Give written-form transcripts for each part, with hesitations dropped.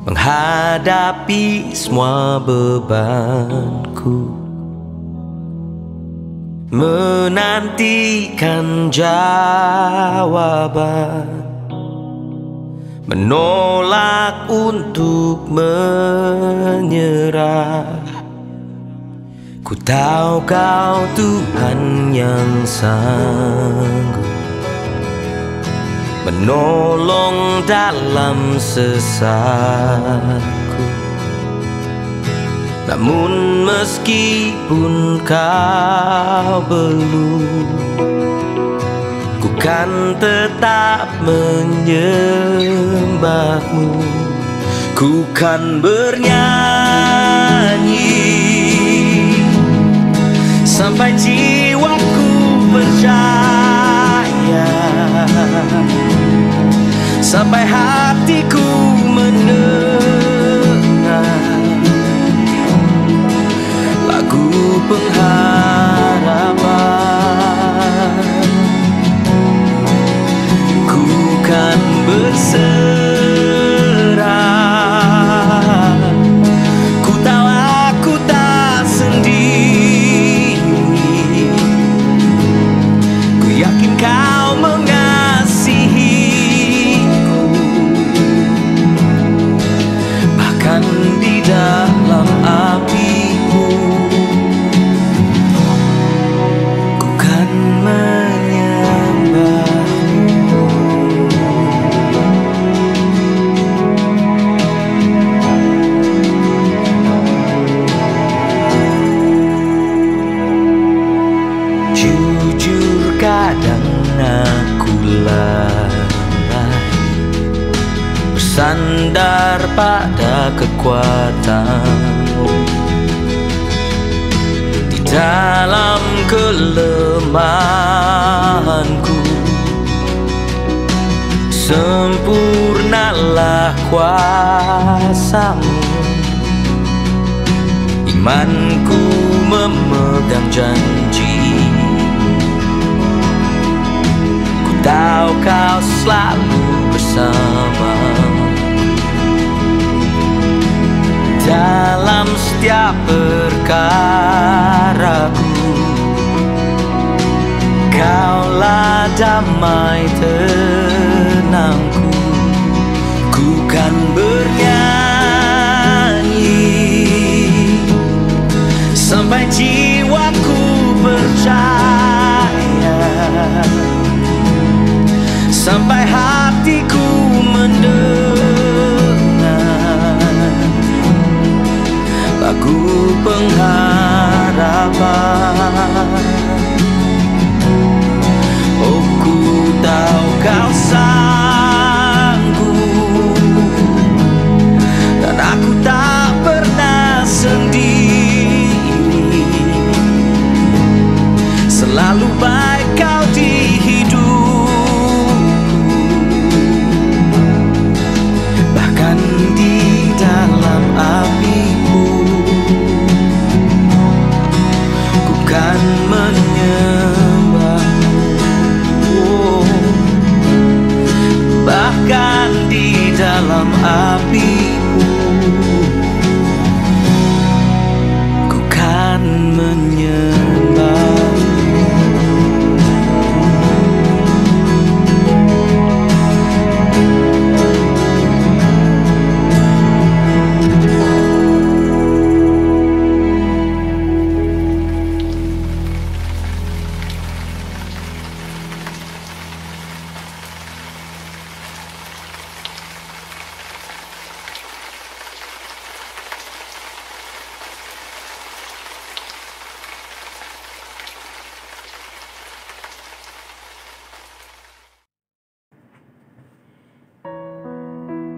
menghadapi semua bebanku, menantikan jawaban, menolak untuk menyerah. Ku tahu Kau Tuhan yang sanggup menolong dalam sesatku. Namun meskipun Kau belum, ku kan tetap menyembah-Mu. Ku kan bernyanyi sampai jiwaku percaya, sampai hatiku mendengar lagu pengharapan. Ku kan berserah, ku tahu aku tak sendiri. Ku yakin Kau mengasihiku, bahkan di dalam apiku. Ku kan menyembah-Mu. Jujur kadang aku lalai, bersandar pada kekuatan-Mu. Di dalam kelemahanku, sempurnalah kuasa-Mu. Imanku memegang janji, ku tahu Kau selalu bersama dalam setiap perkaraku. Kaulah damai tenangku. Ku kan bernyanyi sampai jiwaku percaya, sampai hatiku mendengar lagu pengharapan. Oh, ku tahu Kau sanggup, dan aku tak pernah sendiri. Selalu baik Kau di hidupku, bahkan di dalam apiku. Ku kan menyembah-Mu, bahkan di dalam apiku. Ku kan menyembah.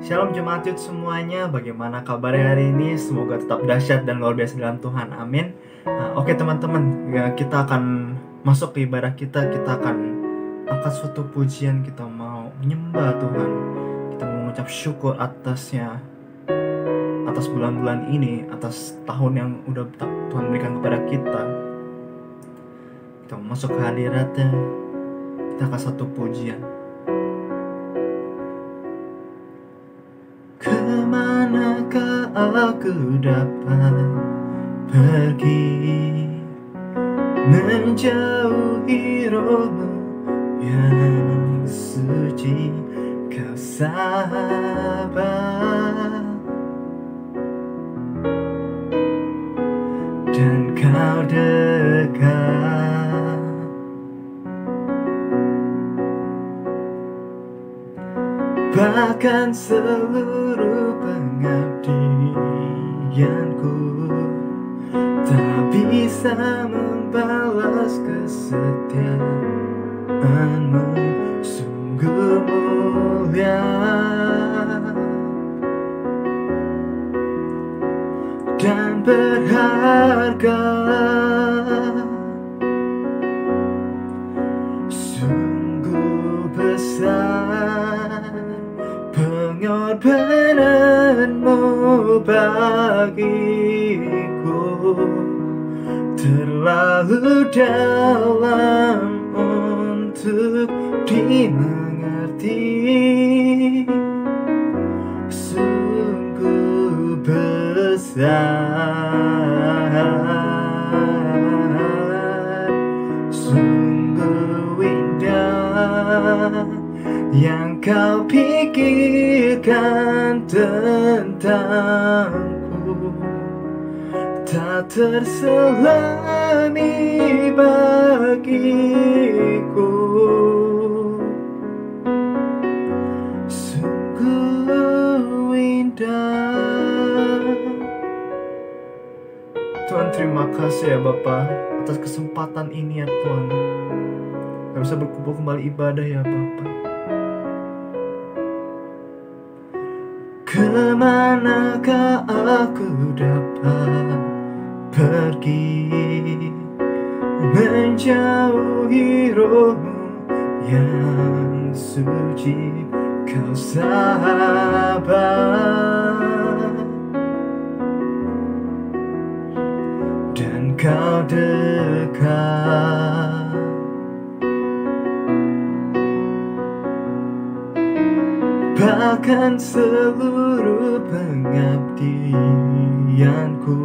Shalom Jemaat Youth semuanya, bagaimana kabarnya hari ini? Semoga tetap dahsyat dan luar biasa dalam Tuhan, amin. Oke teman-teman, ya, kita akan masuk ke ibadah kita. Kita akan angkat suatu pujian, kita mau menyembah Tuhan. Kita mau mengucap syukur atasnya, atas bulan-bulan ini, atas tahun yang udah Tuhan berikan kepada kita. Kita mau masuk ke hadiratnya, kita akan satu pujian. Kemana Kemanakah aku dapat pergi menjauhi rohmu yang suci? Kau sabar dan kau dekat, bahkan seluruh pengabdianku tak bisa membalas kesetiaanmu. Sungguh mulia dan berharga, sungguh besar pengorbananmu bagiku, terlalu dalam untuk dimengerti, sungguh besar, sungguh indah yang kau pikirkan tentangku, tak terselami bagiku. Sungguh indah. Tuhan, terima kasih ya Bapa atas kesempatan ini ya Tuhan. Kami bisa berkumpul kembali ibadah ya Bapa. Kemanakah aku dapat pergi menjauhi rohmu yang suci? Kau sabar dan kau dekat, bahkan seluruh pengabdianku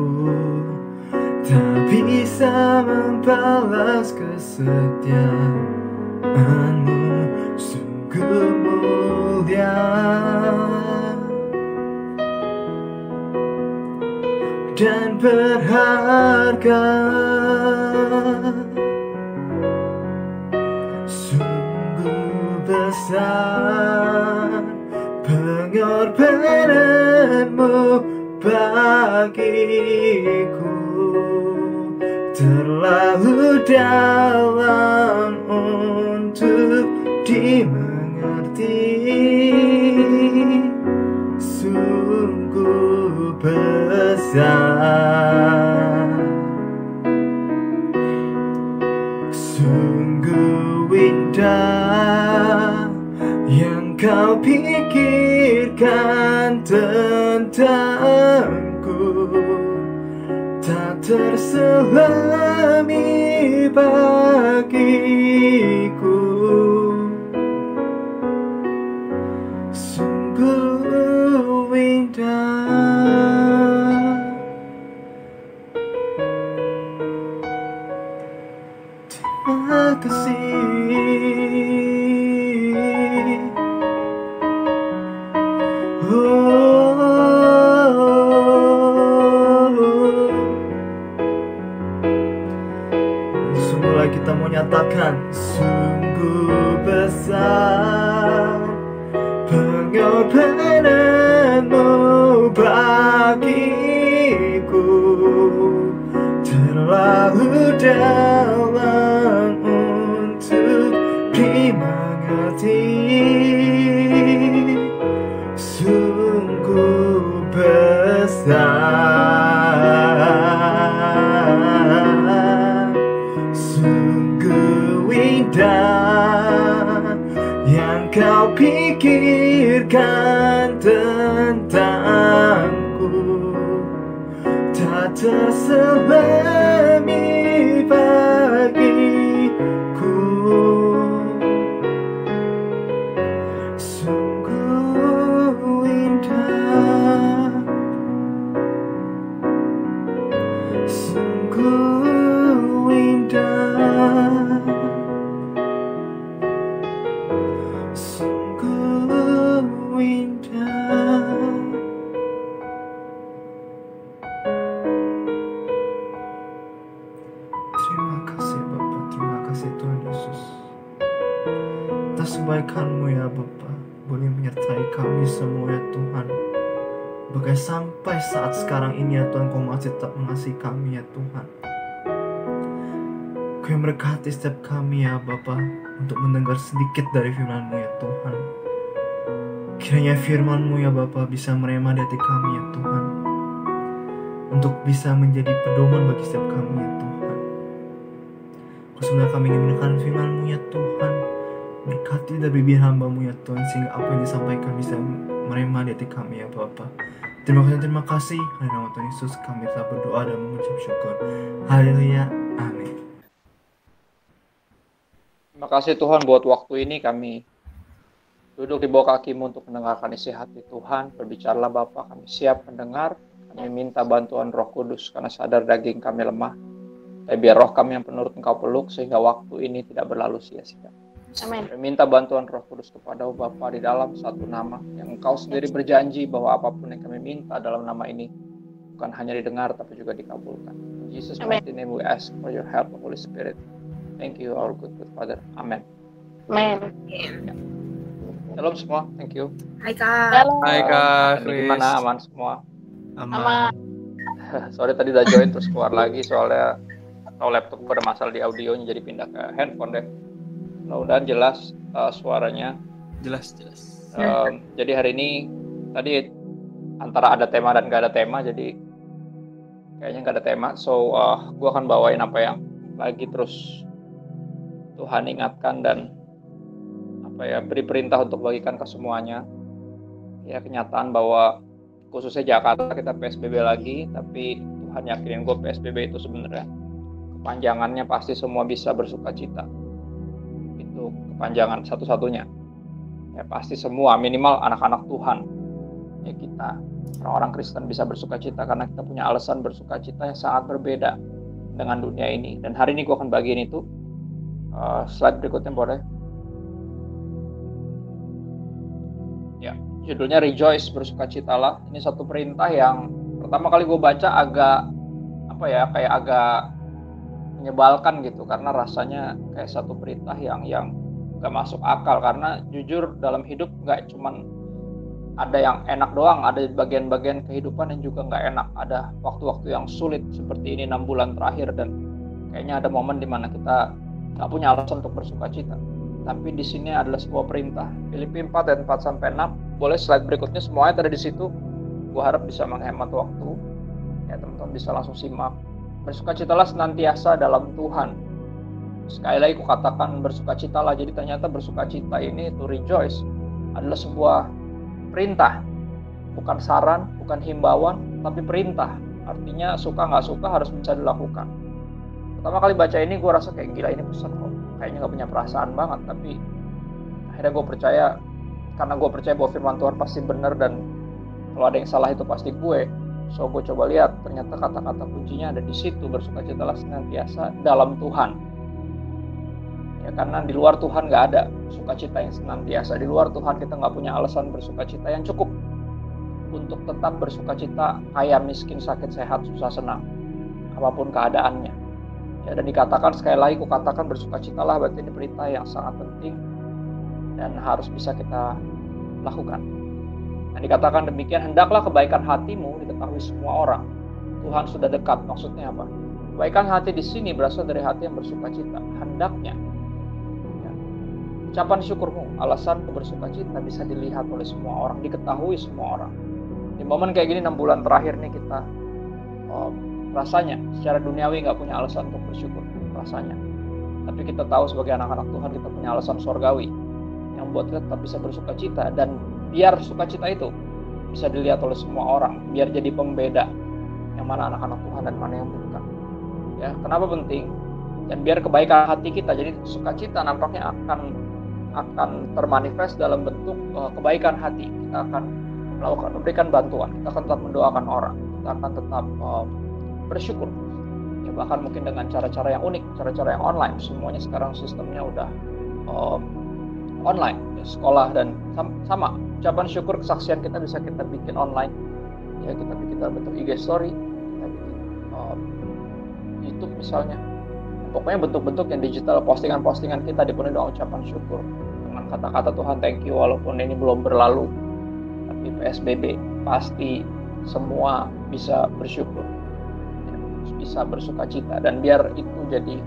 tak bisa membalas kesetiaanmu. Sungguh mulia dan berharga, sungguh besar pengorbananmu bagiku, terlalu dalam untuk dimengerti, sungguh besar, sungguh indah yang kau pikirkan tentangku, tak terselami bagiku. Sungguh indah. Terima kasih. Semula kita mau nyatakan, sungguh besar pengorbananmu bagiku, terlalu dalam untuk dimengerti, sungguh besar, sungguh indah yang kau pikirkan tentangku, tak terselami bagiku. Sungguh indah. kebaikan-Mu ya Bapa boleh menyertai kami semua ya Tuhan. Bahkan sampai saat sekarang ini ya Tuhan, Kau masih tetap mengasihi kami ya Tuhan. Kau yang berkati setiap kami ya Bapa untuk mendengar sedikit dari firman-Mu ya Tuhan. Kiranya firman-Mu ya Bapa bisa meremah di hati kami ya Tuhan, untuk bisa menjadi pedoman bagi setiap kami ya Tuhan. Kau sebenarnya kami ingin mendengarkan firman-Mu ya Tuhan. Berkati dari bibir hamba-Mu ya Tuhan, sehingga apa yang disampaikan bisa meremah di hati kami ya Bapa. Terima kasih. Dalam nama Tuhan Yesus kami telah berdoa dan mengucap syukur. Haleluya. Amin. Terima kasih Tuhan buat waktu ini kami duduk di bawah kaki-Mu untuk mendengarkan isi hati Tuhan. Berbicaralah Bapa, kami siap mendengar. Kami minta bantuan Roh Kudus karena sadar daging kami lemah. Tapi biar roh kami yang penurut Engkau peluk sehingga waktu ini tidak berlalu sia-sia. Amin. Kami minta bantuan Roh Kudus kepada Bapa di dalam satu nama yang Engkau sendiri berjanji bahwa apapun yang kami minta dalam nama ini bukan hanya didengar tapi juga dikabulkan. In Jesus' mighty name we ask for your help, Holy Spirit. Thank you, our good Father. Amen. Amen. Shalom semua. Thank you. Hai Kak. Hai Kak. Gimana? Aman semua? Aman. Sorry tadi udah join terus keluar lagi soalnya laptop pada masalah di audionya jadi pindah ke handphone deh. Mudah-mudahan jelas suaranya. Jelas. Jadi hari ini tadi antara ada tema dan gak ada tema, jadi kayaknya gak ada tema. So gue akan bawain apa yang lagi terus Tuhan ingatkan dan beri perintah untuk bagikan ke semuanya. Ya, kenyataan bahwa khususnya Jakarta kita PSBB lagi, tapi Tuhan yakinin gue PSBB itu sebenarnya kepanjangannya pasti semua bisa bersuka cita. Itu kepanjangan satu-satunya. Ya pasti semua, minimal anak-anak Tuhan. Ya kita, orang-orang Kristen bisa bersuka cita karena kita punya alasan bersuka cita yang sangat berbeda dengan dunia ini. Dan hari ini gue akan bagiin itu. Slide berikutnya boleh. Ya, judulnya Rejoice, bersukacitalah. Ini satu perintah yang pertama kali gue baca agak agak menyebalkan gitu, karena rasanya kayak satu perintah yang gak masuk akal. Karena jujur dalam hidup gak cuman ada yang enak doang, ada bagian-bagian kehidupan yang juga gak enak. Ada waktu-waktu yang sulit seperti ini 6 bulan terakhir, dan kayaknya ada momen dimana kita gak punya alasan untuk bersukacita. Tapi di sini adalah sebuah perintah. Filipi 4 dan 4-6. Boleh slide berikutnya, semuanya ada di situ. Gue harap bisa menghemat waktu. Ya teman-teman bisa langsung simak. Bersukacitalah senantiasa dalam Tuhan. Sekali lagi aku katakan bersukacitalah. Jadi ternyata bersukacita ini, to rejoice, adalah sebuah perintah. Bukan saran, bukan himbauan, tapi perintah. Artinya suka nggak suka harus bisa dilakukan. Pertama kali baca ini gue rasa kayak gila, ini pesan kok kayaknya gak punya perasaan banget. Tapi akhirnya gue percaya, karena gue percaya bahwa firman Tuhan pasti benar, dan kalau ada yang salah itu pasti gue. So gue coba lihat, ternyata kata-kata kuncinya ada di situ. Bersukacitalah senantiasa dalam Tuhan. Ya karena di luar Tuhan gak ada sukacita yang senantiasa. Di luar Tuhan kita gak punya alasan bersukacita yang cukup untuk tetap bersukacita, kaya miskin, sakit sehat, susah senang, apapun keadaannya. Ya, dan dikatakan sekali lagi, aku katakan bersukacitalah, berarti ini perintah yang sangat penting dan harus bisa kita lakukan. Dan dikatakan demikian, hendaklah kebaikan hatimu diketahui semua orang. Tuhan sudah dekat. Maksudnya apa? Kebaikan hati di sini berasal dari hati yang bersukacita. Hendaknya. Ya. Ucapan syukurmu, alasan bersukacita bisa dilihat oleh semua orang, diketahui semua orang. Di momen kayak gini 6 bulan terakhir nih kita rasanya secara duniawi nggak punya alasan untuk bersyukur rasanya, tapi kita tahu sebagai anak-anak Tuhan kita punya alasan sorgawi yang membuat kita tetap bisa bersukacita, dan biar sukacita itu bisa dilihat oleh semua orang, biar jadi pembeda yang mana anak-anak Tuhan dan mana yang bukan. Ya, kenapa penting? Dan biar kebaikan hati kita, jadi sukacita nampaknya akan termanifest dalam bentuk kebaikan hati. Kita akan memberikan bantuan, kita akan tetap mendoakan orang, kita akan tetap bersyukur. Ya, bahkan mungkin dengan cara-cara yang unik, cara-cara yang online. Semuanya sekarang sistemnya udah online, ya, sekolah dan sama. Ucapan syukur, kesaksian kita bisa kita bikin online. Ya, kita bikin dalam bentuk IG story, kita bikin YouTube misalnya. Pokoknya bentuk-bentuk yang digital, postingan-postingan kita dipenuhi dengan ucapan syukur, dengan kata-kata Tuhan thank you walaupun ini belum berlalu, tapi PSBB pasti semua bisa bersyukur, bisa bersuka cita, dan biar itu jadi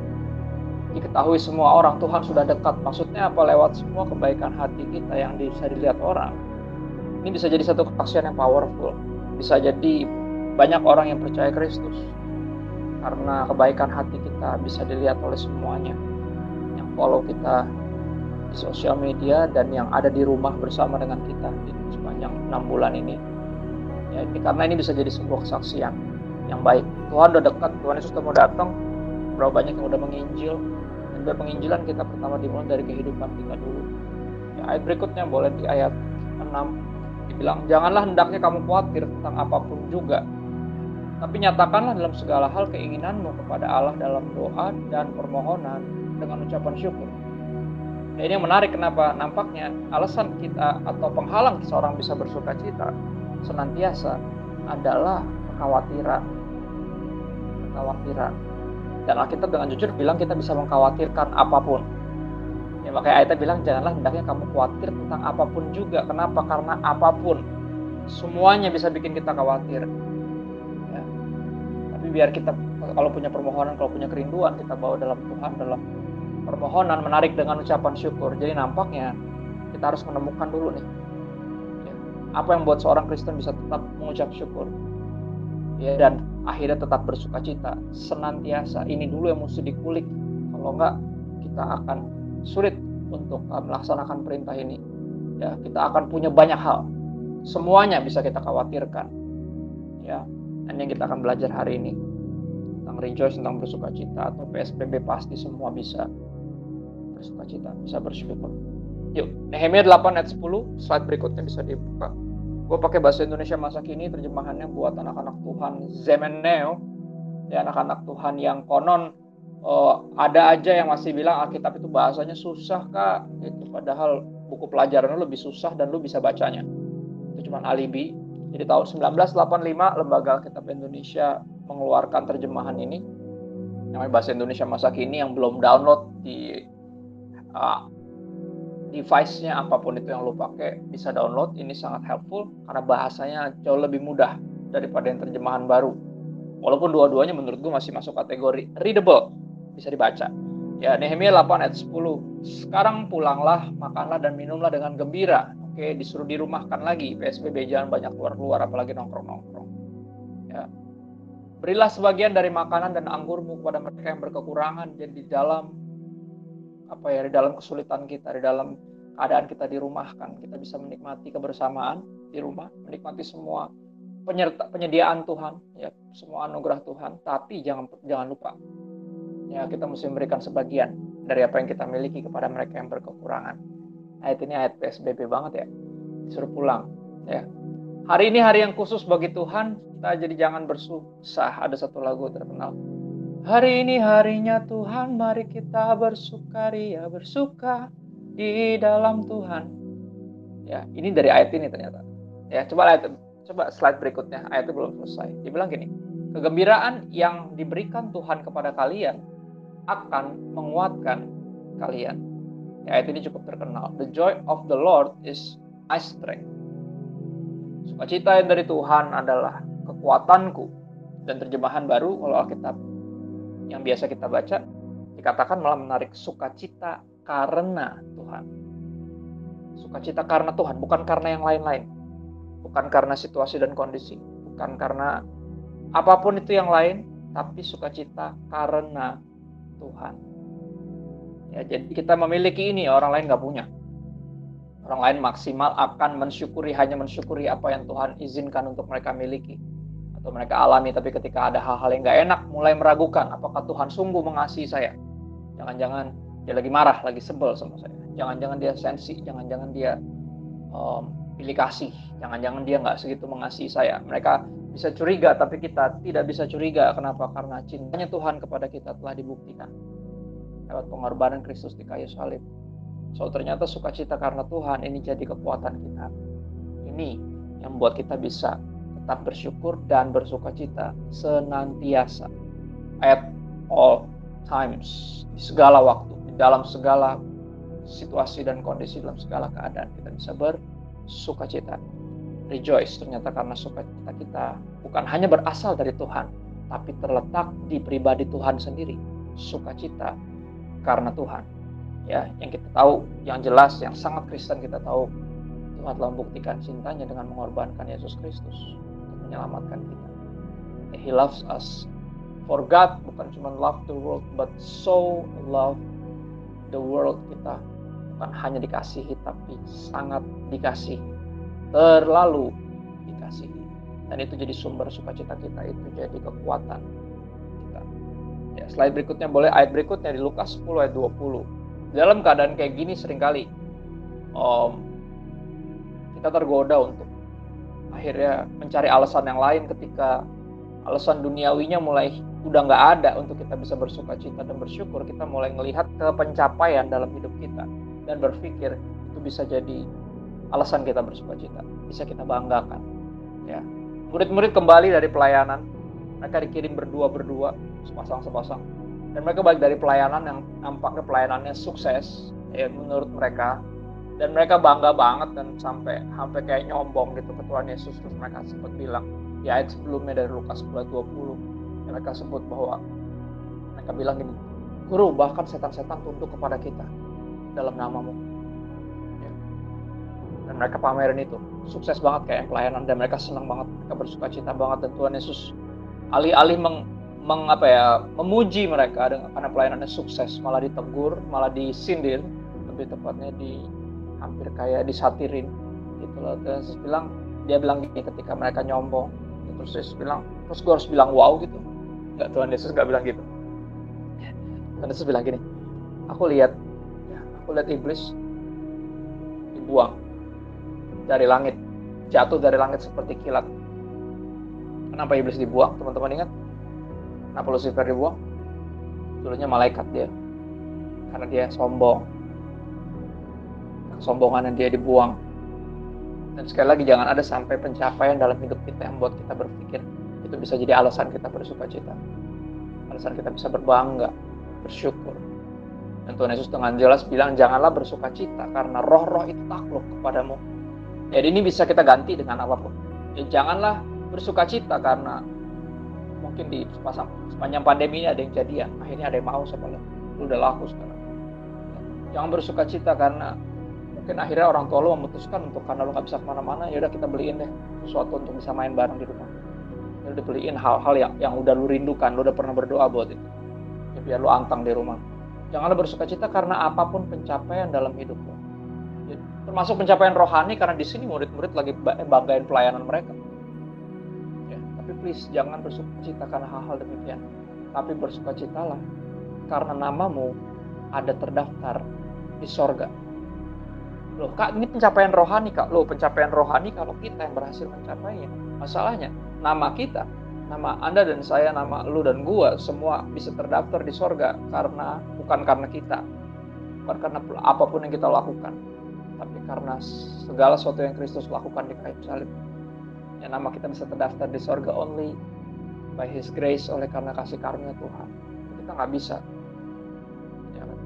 diketahui semua orang, Tuhan sudah dekat. Maksudnya apa? Lewat semua kebaikan hati kita yang bisa dilihat orang. Ini bisa jadi satu kesaksian yang powerful. Bisa jadi banyak orang yang percaya Kristus karena kebaikan hati kita bisa dilihat oleh semuanya yang follow kita di sosial media dan yang ada di rumah bersama dengan kita di sepanjang 6 bulan ini. Ya, karena ini bisa jadi sebuah kesaksian yang baik. Tuhan udah dekat, Tuhan Yesus sudah mau datang. Berapa banyak yang udah menginjil. Dan penginjilan kita pertama dimulai dari kehidupan kita dulu. Ya, ayat berikutnya boleh di ayat 6. Dibilang, janganlah hendaknya kamu khawatir tentang apapun juga, tapi nyatakanlah dalam segala hal keinginanmu kepada Allah dalam doa dan permohonan dengan ucapan syukur. Nah, ini yang menarik, kenapa nampaknya alasan kita atau penghalang seorang bisa bersuka cita senantiasa adalah kekhawatiran. Dan Alkitab dengan jujur bilang kita bisa mengkhawatirkan apapun. Ya, makanya ayatnya bilang janganlah hendaknya kamu khawatir tentang apapun juga. Kenapa? Karena apapun semuanya bisa bikin kita khawatir. Ya. Tapi biar kita kalau punya permohonan, kalau punya kerinduan, kita bawa dalam Tuhan, dalam permohonan, menarik dengan ucapan syukur. Jadi nampaknya kita harus menemukan dulu nih, ya, apa yang buat seorang Kristen bisa tetap mengucap syukur, ya, dan akhirnya tetap bersuka cita senantiasa. Ini dulu yang mesti dikulik. Kalau enggak, kita akan sulit untuk melaksanakan perintah ini. Ya, kita akan punya banyak hal, semuanya bisa kita khawatirkan. Ya, dan yang kita akan belajar hari ini tentang rejoice, tentang bersuka cita, atau PSBB pasti semua bisa bersuka cita, bisa bersyukur. Yuk, Nehemia 8 ayat 10, slide berikutnya bisa dibuka. Gue pakai bahasa Indonesia masa kini, terjemahannya buat anak-anak Tuhan Zaman Now, ya, anak-anak Tuhan yang konon ada aja yang masih bilang Alkitab itu bahasanya susah kak, gitu. Padahal buku pelajaran lu lebih susah dan lu bisa bacanya. Itu cuma alibi. Jadi tahun 1985 Lembaga Alkitab Indonesia mengeluarkan terjemahan ini, namanya bahasa Indonesia masa kini, yang belum download di device-nya apapun itu yang lu pakai bisa download. Ini sangat helpful karena bahasanya jauh lebih mudah daripada yang terjemahan baru. Walaupun dua-duanya menurut gue masih masuk kategori readable, bisa dibaca. Ya, Nehemia 8 ayat 10. Sekarang pulanglah, makanlah dan minumlah dengan gembira. Oke, disuruh dirumahkan lagi. PSBB, jangan banyak keluar-keluar apalagi nongkrong-nongkrong. Ya. Berilah sebagian dari makanan dan anggurmu kepada mereka yang berkekurangan. Jadi di dalam di dalam kesulitan kita, di dalam keadaan kita dirumahkan, kita bisa menikmati kebersamaan di rumah, menikmati semua penyediaan Tuhan, ya, semua anugerah Tuhan. Tapi jangan lupa, ya, kita mesti memberikan sebagian dari apa yang kita miliki kepada mereka yang berkekurangan. Ayat ini ayat PSBB banget ya, disuruh pulang. Ya, hari ini hari yang khusus bagi Tuhan, kita jadi jangan bersusah. Ada satu lagu terkenal. Hari ini harinya Tuhan, mari kita bersukaria, bersuka di dalam Tuhan. Ya, ini dari ayat ini ternyata. Ya, coba slide berikutnya, ayatnya belum selesai. Dibilang gini, kegembiraan yang diberikan Tuhan kepada kalian akan menguatkan kalian. Ya, ayat ini cukup terkenal. The joy of the Lord is my strength. Sukacita yang dari Tuhan adalah kekuatanku. Dan terjemahan baru, kalau Alkitab yang biasa kita baca, dikatakan malah menarik sukacita karena Tuhan. Sukacita karena Tuhan, bukan karena yang lain-lain. Bukan karena situasi dan kondisi. Bukan karena apapun itu yang lain, tapi sukacita karena Tuhan. Ya, jadi kita memiliki ini, orang lain nggak punya. Orang lain maksimal akan hanya mensyukuri apa yang Tuhan izinkan untuk mereka miliki atau mereka alami. Tapi ketika ada hal-hal yang nggak enak, mulai meragukan, apakah Tuhan sungguh mengasihi saya? Jangan-jangan dia lagi marah, lagi sebel sama saya. Jangan-jangan dia sensi, jangan-jangan dia pilih kasih, jangan-jangan dia nggak segitu mengasihi saya. Mereka bisa curiga, tapi kita tidak bisa curiga. Kenapa? Karena cintanya Tuhan kepada kita telah dibuktikan lewat pengorbanan Kristus di kayu salib. So, ternyata sukacita karena Tuhan ini jadi kekuatan kita. Ini yang membuat kita bisa tetap bersyukur dan bersukacita senantiasa. At all times, di segala waktu, di dalam segala situasi dan kondisi, dalam segala keadaan kita bisa bersukacita. Rejoice, ternyata karena sukacita kita bukan hanya berasal dari Tuhan, tapi terletak di pribadi Tuhan sendiri. Sukacita karena Tuhan. Ya, yang kita tahu, yang jelas, yang sangat Kristen kita tahu, Tuhan telah membuktikan cintanya dengan mengorbankan Yesus Kristus untuk menyelamatkan kita. He loves us. For God bukan cuma love the world, but so love the world. Kita bukan hanya dikasihi, tapi sangat dikasihi, terlalu dikasihi. Dan itu jadi sumber sukacita kita, itu jadi kekuatan kita. Ya, slide berikutnya boleh, ayat berikutnya di Lukas 10 ayat 20. Dalam keadaan kayak gini seringkali kita tergoda untuk akhirnya mencari alasan yang lain ketika alasan duniawinya mulai udah nggak ada untuk kita bisa bersukacita dan bersyukur. Kita mulai melihat ke pencapaian dalam hidup kita dan berpikir itu bisa jadi alasan kita bersukacita, bisa kita banggakan. Ya, murid-murid kembali dari pelayanan, mereka dikirim berdua, sepasang, dan mereka balik dari pelayanan yang nampaknya pelayanannya sukses, ya menurut mereka, dan mereka bangga banget dan sampai kayak nyombong gitu ke Tuhan Yesus. Terus mereka sempat bilang di ayat sebelumnya dari Lukas 10:20, mereka sebut bahwa mereka bilang gini, Guru, bahkan setan-setan tunduk kepada kita dalam namamu. Ya. Dan mereka pamerin itu, sukses banget kayak pelayanan, dan mereka senang banget, mereka bersukacita banget, dan Tuhan Yesus alih-alih memuji mereka karena pelayanannya sukses, malah ditegur, malah disindir, lebih tepatnya hampir kayak disatirin gitu loh. Dia bilang gini ketika mereka nyombong, terus Yesus bilang, terus gue harus bilang wow gitu? Enggak, Tuhan Yesus nggak bilang gitu. Tuhan Yesus bilang gini, aku lihat iblis dibuang dari langit, jatuh dari langit seperti kilat. Kenapa iblis dibuang? Teman-teman ingat? Kenapa Lucifer dibuang? Dulunya malaikat dia, karena dia sombong. Kesombongan dia dibuang. Dan sekali lagi, jangan ada sampai pencapaian dalam hidup kita yang membuat kita berpikir itu bisa jadi alasan kita bersukacita, alasan kita bisa berbangga, bersyukur. Dan Tuhan Yesus dengan jelas bilang, janganlah bersukacita karena roh-roh itu takluk kepadamu. Jadi ini bisa kita ganti dengan apapun. Ya, janganlah bersukacita karena mungkin di sepanjang pandemi ini ada yang jadian, akhirnya ada yang mau sama lu udah laku sekarang. Jangan bersukacita karena mungkin akhirnya orang tua lu memutuskan untuk, karena lu nggak bisa kemana-mana, ya udah kita beliin deh sesuatu untuk bisa main bareng di rumah. Ya udah beliin hal-hal yang udah lu rindukan, lu udah pernah berdoa buat itu. Ya biar lu antang di rumah. Janganlah bersukacita karena apapun pencapaian dalam hidupmu. Ya, termasuk pencapaian rohani, karena di sini murid-murid lagi banggain pelayanan mereka. Ya, tapi please jangan bersukacita karena hal-hal demikian. Tapi bersukacitalah karena namamu ada terdaftar di sorga. Loh kak, ini pencapaian rohani kak. Loh, pencapaian rohani kalau kita yang berhasil mencapainya. Masalahnya, nama kita, nama Anda dan saya, nama lu dan gua, semua bisa terdaftar di sorga bukan karena kita, bukan karena apapun yang kita lakukan, tapi karena segala sesuatu yang Kristus lakukan di kayu salib. Ya, nama kita bisa terdaftar di sorga only by His grace, oleh karena kasih karunia Tuhan. Kita nggak bisa.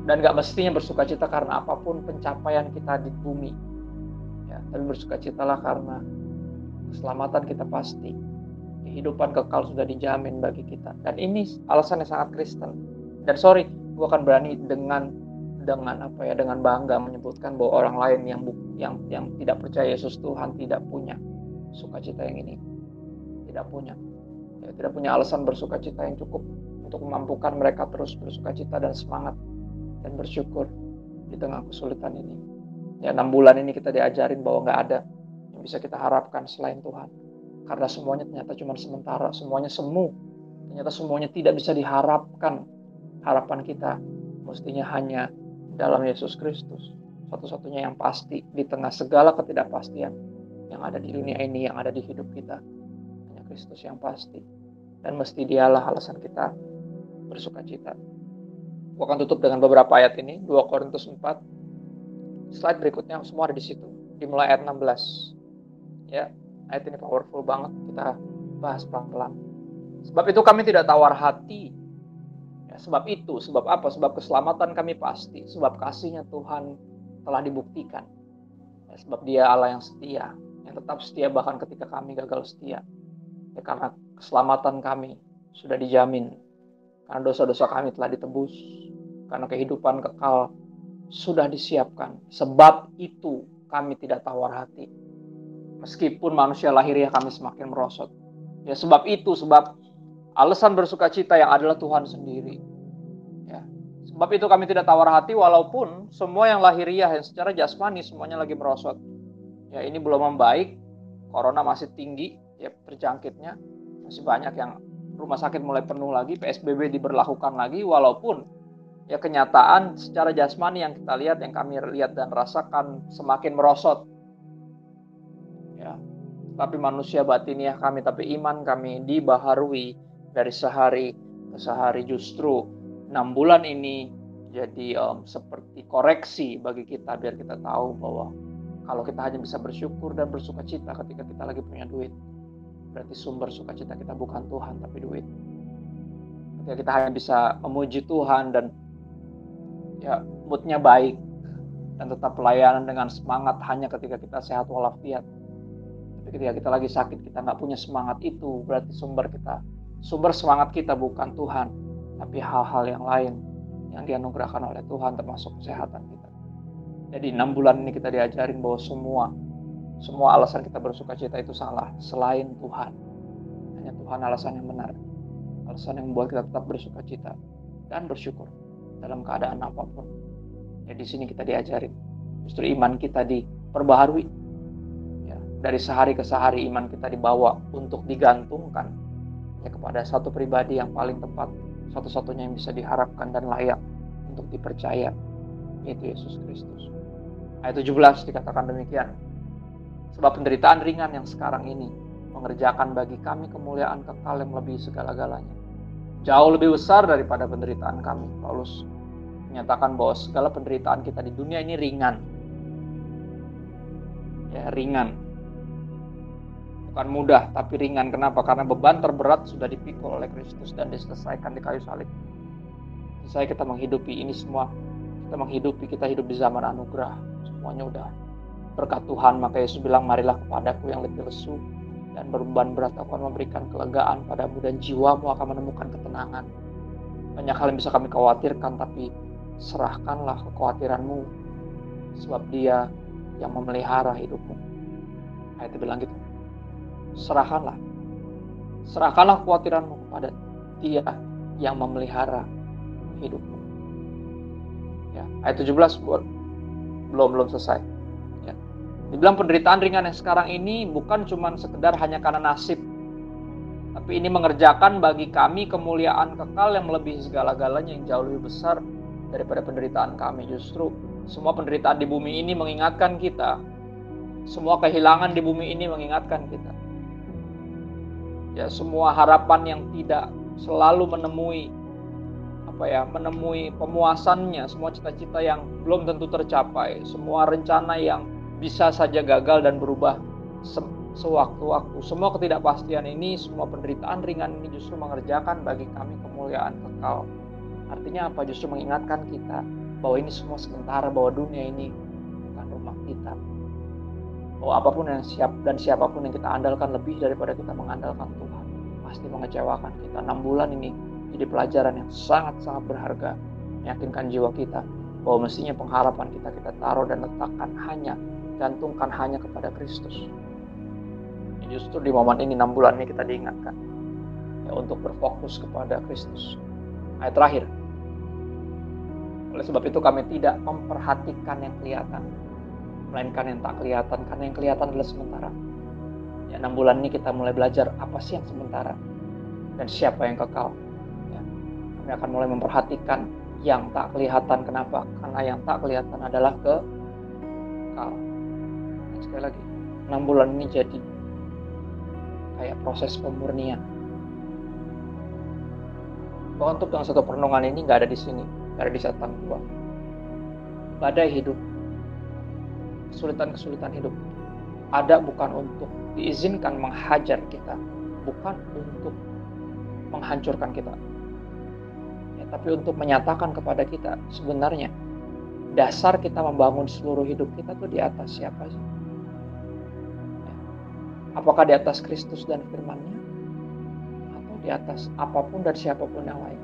Dan gak mestinya bersukacita karena apapun pencapaian kita di bumi. Ya, tapi bersukacitalah karena keselamatan kita pasti. Kehidupan kekal sudah dijamin bagi kita. Dan ini alasan yang sangat Kristen. Dan gue akan berani dengan bangga menyebutkan bahwa orang lain yang tidak percaya Yesus Tuhan tidak punya sukacita yang ini. Tidak punya. Ya, tidak punya alasan bersukacita yang cukup untuk memampukan mereka terus bersukacita dan semangat dan bersyukur di tengah kesulitan ini. Ya, 6 bulan ini kita diajarin bahwa gak ada yang bisa kita harapkan selain Tuhan. Karena semuanya ternyata cuma sementara, semuanya semu. Ternyata semuanya tidak bisa diharapkan. Harapan kita mestinya hanya dalam Yesus Kristus. Satu-satunya yang pasti di tengah segala ketidakpastian yang ada di dunia ini, yang ada di hidup kita. Hanya Kristus yang pasti. Dan mesti dialah alasan kita bersukacita. Gue akan tutup dengan beberapa ayat ini. 2 Korintus 4. Slide berikutnya semua ada di situ. Dimulai ayat 16. Ya, ayat ini powerful banget. Kita bahas pelan-pelan. Sebab itu kami tidak tawar hati. Ya, Ya, sebab itu, sebab apa? Sebab keselamatan kami pasti, sebab kasih-Nya Tuhan telah dibuktikan. Ya, sebab Dia Allah yang setia, yang tetap setia bahkan ketika kami gagal setia. Ya, karena keselamatan kami sudah dijamin, karena dosa-dosa kami telah ditebus, karena kehidupan kekal sudah disiapkan. Sebab itu kami tidak tawar hati, meskipun manusia lahiriah kami semakin merosot. Ya, sebab itu, sebab alasan bersukacita yang adalah Tuhan sendiri. Ya, sebab itu kami tidak tawar hati walaupun semua yang lahiriah, yang secara jasmani semuanya lagi merosot. Ya, ini belum membaik, corona masih tinggi, ya terjangkitnya, masih banyak yang rumah sakit mulai penuh lagi, PSBB diberlakukan lagi, walaupun ya kenyataan secara jasmani yang kita lihat, yang kami lihat dan rasakan semakin merosot. Ya, tapi manusia batiniah kami, tapi iman kami dibaharui dari sehari ke sehari. Justru 6 bulan ini jadi seperti koreksi bagi kita, biar kita tahu bahwa kalau kita hanya bisa bersyukur dan bersukacita ketika kita lagi punya duit, berarti sumber sukacita kita bukan Tuhan tapi duit. Ketika kita hanya bisa memuji Tuhan dan ya moodnya baik dan tetap pelayanan dengan semangat hanya ketika kita sehat walafiat. Tapi ketika kita lagi sakit, kita nggak punya semangat itu, berarti sumber semangat kita bukan Tuhan, tapi hal-hal yang lain yang dianugerahkan oleh Tuhan, termasuk kesehatan kita. Jadi 6 bulan ini kita diajarin bahwa semua alasan kita bersukacita itu salah selain Tuhan. Hanya Tuhan alasan yang benar, alasan yang membuat kita tetap bersukacita dan bersyukur dalam keadaan apapun. Ya, di sini kita diajarin justru iman kita diperbaharui. Ya, dari sehari ke sehari iman kita dibawa untuk digantungkan ya kepada satu pribadi yang paling tepat, satu-satunya yang bisa diharapkan dan layak untuk dipercaya, yaitu Yesus Kristus. Ayat 17 dikatakan demikian. Sebab penderitaan ringan yang sekarang ini mengerjakan bagi kami kemuliaan kekal yang melebihi segala-galanya. Jauh lebih besar daripada penderitaan kami. Paulus menyatakan bahwa segala penderitaan kita di dunia ini ringan. Ya, ringan. Bukan mudah, tapi ringan. Kenapa? Karena beban terberat sudah dipikul oleh Kristus dan diselesaikan di kayu salib. Selesai kita menghidupi ini semua. Kita hidup di zaman anugerah. Semuanya udah berkat Tuhan. Maka Yesus bilang, marilah kepadaku yang letih lesu dan berbeban berat, aku akan memberikan kelegaan padamu dan jiwamu akan menemukan ketenangan. Banyak hal yang bisa kami khawatirkan, tapi serahkanlah kekhawatiranmu, sebab Dia yang memelihara hidupmu. Ayatnya bilang gitu. Serahkanlah kekhawatiranmu kepada Dia yang memelihara hidupmu. Ya, ayat 17 belum selesai. Ya. Dibilang penderitaan ringan yang sekarang ini bukan cuma sekedar hanya karena nasib, tapi ini mengerjakan bagi kami kemuliaan kekal yang melebihi segala-galanya, yang jauh lebih besar daripada penderitaan kami. Justru semua penderitaan di bumi ini mengingatkan kita, semua kehilangan di bumi ini mengingatkan kita. Ya, semua harapan yang tidak selalu menemui pemuasannya, semua cita-cita yang belum tentu tercapai, semua rencana yang bisa saja gagal dan berubah sewaktu-waktu. Semua ketidakpastian ini, semua penderitaan ringan ini justru mengerjakan bagi kami kemuliaan kekal. Artinya apa? Justru mengingatkan kita bahwa ini semua sementara, bahwa dunia ini bukan rumah kita. Bahwa apapun yang siapapun yang kita andalkan lebih daripada kita mengandalkan Tuhan, pasti mengecewakan kita. 6 bulan ini jadi pelajaran yang sangat-sangat berharga, meyakinkan jiwa kita bahwa mestinya pengharapan kita taruh dan gantungkan hanya kepada Kristus. Justru di momen ini, 6 bulan ini kita diingatkan ya, untuk berfokus kepada Kristus. Ayat terakhir. Oleh sebab itu kami tidak memperhatikan yang kelihatan, melainkan yang tak kelihatan, karena yang kelihatan adalah sementara. Ya, 6 bulan ini kita mulai belajar apa sih yang sementara dan siapa yang kekal. Ya, kami akan mulai memperhatikan yang tak kelihatan. Kenapa? Karena yang tak kelihatan adalah kekal. Dan sekali lagi, 6 bulan ini jadi kayak proses pemurnian. Bahwa untuk yang satu perenungan ini nggak ada di sini, nggak ada di Setan 2. Badai hidup, kesulitan-kesulitan hidup ada bukan untuk diizinkan menghajar kita, bukan untuk menghancurkan kita. Ya, tapi untuk menyatakan kepada kita sebenarnya dasar kita membangun seluruh hidup kita tuh di atas siapa sih? Ya. Apakah di atas Kristus dan firman-Nya? Atau di atas apapun dan siapapun yang lain?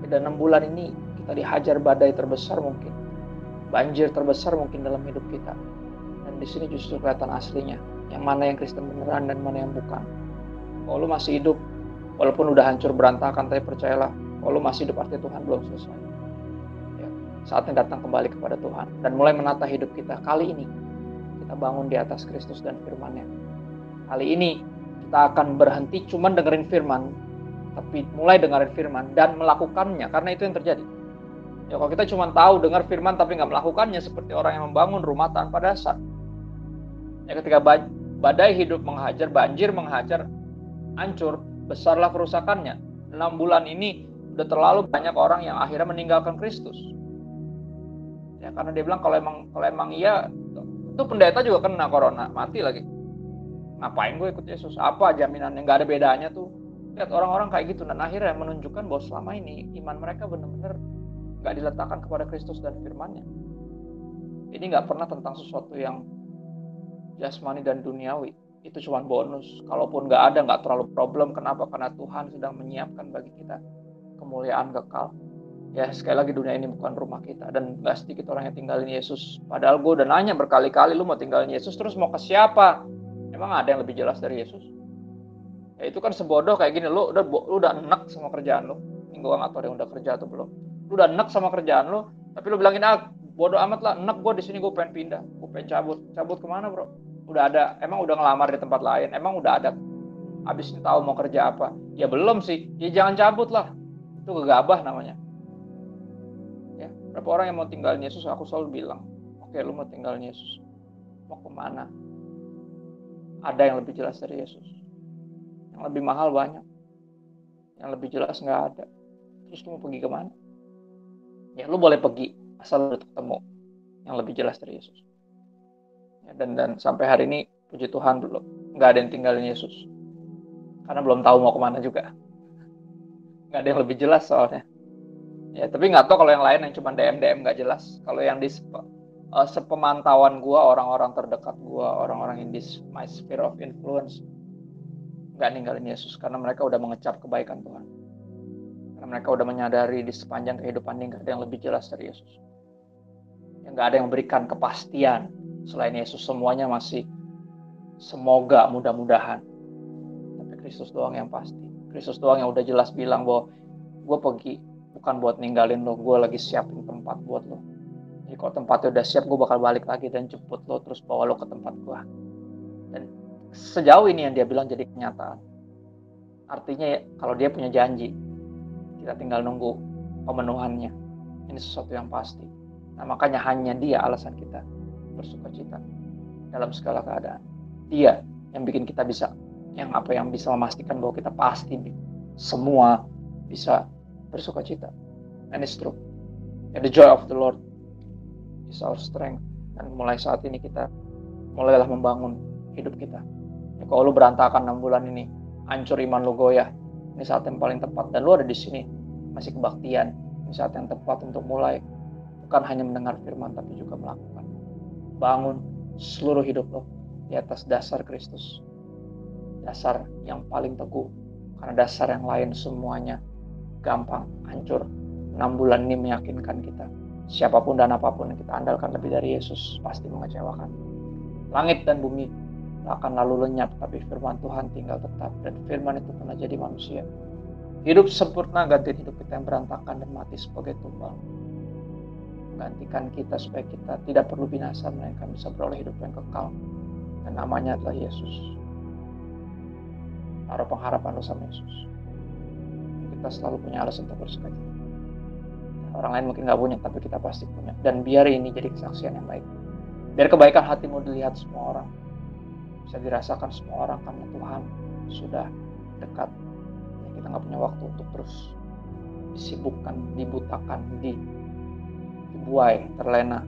Dan 6 bulan ini kita dihajar badai terbesar mungkin, banjir terbesar mungkin dalam hidup kita. Dan di sini justru kelihatan aslinya, yang mana yang Kristen beneran dan mana yang bukan. Kalau lu masih hidup, walaupun udah hancur berantakan, tapi percayalah, kalau lu masih hidup artinya Tuhan belum selesai. Ya, saatnya datang kembali kepada Tuhan dan mulai menata hidup kita. Kali ini kita bangun di atas Kristus dan firman-Nya. Kali ini kita akan berhenti cuman dengerin firman, tapi mulai dengerin firman dan melakukannya, karena itu yang terjadi. Ya, kalau kita cuma tahu dengar firman tapi nggak melakukannya, seperti orang yang membangun rumah tanpa dasar. Ya, ketika badai hidup menghajar, banjir menghajar, hancur, besarlah kerusakannya. 6 bulan ini udah terlalu banyak orang yang akhirnya meninggalkan Kristus. Ya, karena dia bilang kalau emang iya, itu pendeta juga kena corona, mati lagi. Ngapain gue ikut Yesus? Apa jaminannya? Nggak ada bedanya tuh. Lihat orang-orang kayak gitu, dan akhirnya menunjukkan bahwa selama ini iman mereka benar-benar nggak diletakkan kepada Kristus dan firman-Nya. Ini nggak pernah tentang sesuatu yang jasmani dan duniawi. Itu cuma bonus. Kalaupun nggak ada, nggak terlalu problem. Kenapa? Karena Tuhan sedang menyiapkan bagi kita kemuliaan kekal. Ya, sekali lagi dunia ini bukan rumah kita, dan nggak sedikit orang yang tinggalin Yesus. Padahal gue udah nanya berkali-kali, lu mau tinggalin Yesus terus mau ke siapa? Emang ada yang lebih jelas dari Yesus? Ya itu kan sebodoh kayak gini, lu udah enak sama kerjaan lu. Ini gue nggak tahu ada yang udah kerja atau belum. Lu udah enak sama kerjaan lu, tapi lu bilangin bodoh amat lah, enak gue di sini, gue pengen pindah, gue pengen cabut kemana bro? Udah ada, emang udah ngelamar di tempat lain, emang udah ada, abis ini tahu mau kerja apa? Ya belum sih, ya jangan cabut lah, itu gegabah namanya. Ya, berapa orang yang mau tinggalin Yesus, aku selalu bilang, oke, lu mau tinggalin Yesus, mau kemana? Ada yang lebih jelas dari Yesus. Yang lebih mahal banyak, yang lebih jelas nggak ada. Terus lu mau pergi kemana? Ya lu boleh pergi asal lu ketemu yang lebih jelas dari Yesus. Ya, dan sampai hari ini puji Tuhan belum nggak ada yang tinggalin Yesus, karena belum tahu mau kemana juga. Nggak ada yang lebih jelas soalnya. Ya tapi nggak tahu kalau yang lain yang cuma DM nggak jelas. Kalau yang di sepemantauan gua, orang-orang terdekat gua, orang-orang in this my sphere of influence, nggak ninggalin Yesus karena mereka udah mengecap kebaikan Tuhan. Karena mereka udah menyadari di sepanjang kehidupan ini nggak ada yang lebih jelas dari Yesus. Yang nggak ada yang memberikan kepastian selain Yesus, semuanya masih semoga, mudah-mudahan. Tapi Kristus doang yang pasti. Kristus doang yang udah jelas bilang bahwa gue pergi bukan buat ninggalin lo, gue lagi siapin tempat buat lo. Jadi kalau tempatnya udah siap, gue bakal balik lagi dan jemput lo, terus bawa lo ke tempat gue. Dan sejauh ini yang dia bilang jadi kenyataan. Artinya ya, kalau dia punya janji, kita tinggal nunggu pemenuhannya. Ini sesuatu yang pasti. Nah makanya hanya dia alasan kita bersukacita dalam segala keadaan. Dia yang bikin kita bisa, yang bisa memastikan bahwa kita pasti semua bisa bersukacita. And it's true. And the joy of the Lord is our strength. Dan mulai saat ini kita mulailah membangun hidup kita. Ya, kalau lu berantakan 6 bulan ini, hancur iman lu goyah, ini saat yang paling tepat. Dan lu ada di sini masih kebaktian. Ini saat yang tepat untuk mulai bukan hanya mendengar firman tapi juga melakukan. Bangun seluruh hidup lo di atas dasar Kristus. Dasar yang paling teguh. Karena dasar yang lain semuanya gampang hancur. 6 bulan ini meyakinkan kita. Siapapun dan apapun yang kita andalkan lebih dari Yesus pasti mengecewakan. Langit dan bumi akan lalu lenyap, tapi firman Tuhan tinggal tetap. Dan firman itu pernah jadi manusia. Hidup sempurna ganti hidup kita yang berantakan dan mati sebagai tumbal. Gantikan kita supaya kita tidak perlu binasa, melainkan bisa beroleh hidup yang kekal. Dan namanya adalah Yesus. Taruh pengharapan lo sama Yesus. Kita selalu punya alasan untuk bersukacita. Orang lain mungkin nggak punya, tapi kita pasti punya. Dan biar ini jadi kesaksian yang baik. Biar kebaikan hatimu dilihat semua orang. Bisa dirasakan semua orang karena Tuhan sudah dekat. Ya, kita nggak punya waktu untuk terus disibukkan, dibutakan, dibuai, terlena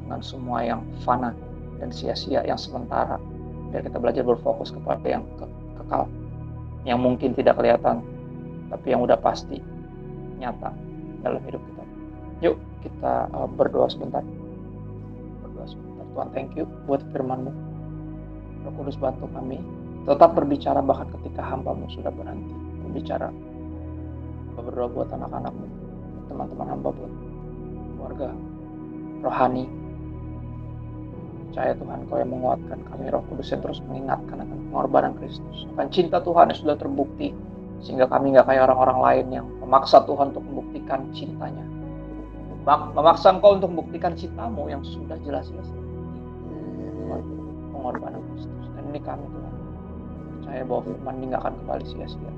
dengan semua yang fana dan sia-sia, yang sementara. Biar kita belajar berfokus kepada yang kekal. Yang mungkin tidak kelihatan, tapi yang udah pasti. nyata dalam hidup kita. Yuk kita berdoa sebentar. Tuhan, thank you buat firman-Mu. Roh Kudus, bantu kami tetap berbicara bahkan ketika hamba-Mu sudah berhenti berbicara. Berdoa buat anak-anak-Mu, teman-teman hamba, buat keluarga rohani. Percaya Tuhan, Kau yang menguatkan kami. Roh Kudus yang terus mengingatkan akan pengorbanan Kristus, akan cinta Tuhan yang sudah terbukti, sehingga kami gak kayak orang-orang lain yang memaksa Tuhan untuk membuktikan cintanya, memaksa Engkau untuk membuktikan cinta-Mu yang sudah jelas-jelas terbukti lewat pengorbanan Kristus. Dan ini kami Tuhan percaya bahwa firman ini gak akan kembali sia-sia.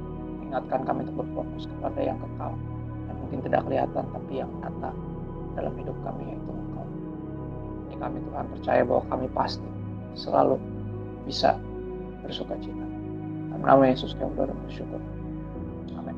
Ingatkan kami untuk berfokus kepada yang kekal, yang mungkin tidak kelihatan tapi yang nyata dalam hidup kami, yaitu Engkau. Ini kami Tuhan percaya bahwa kami pasti selalu bisa bersuka cita. Dalam nama Yesus kami berdoa dan bersyukur. Amin.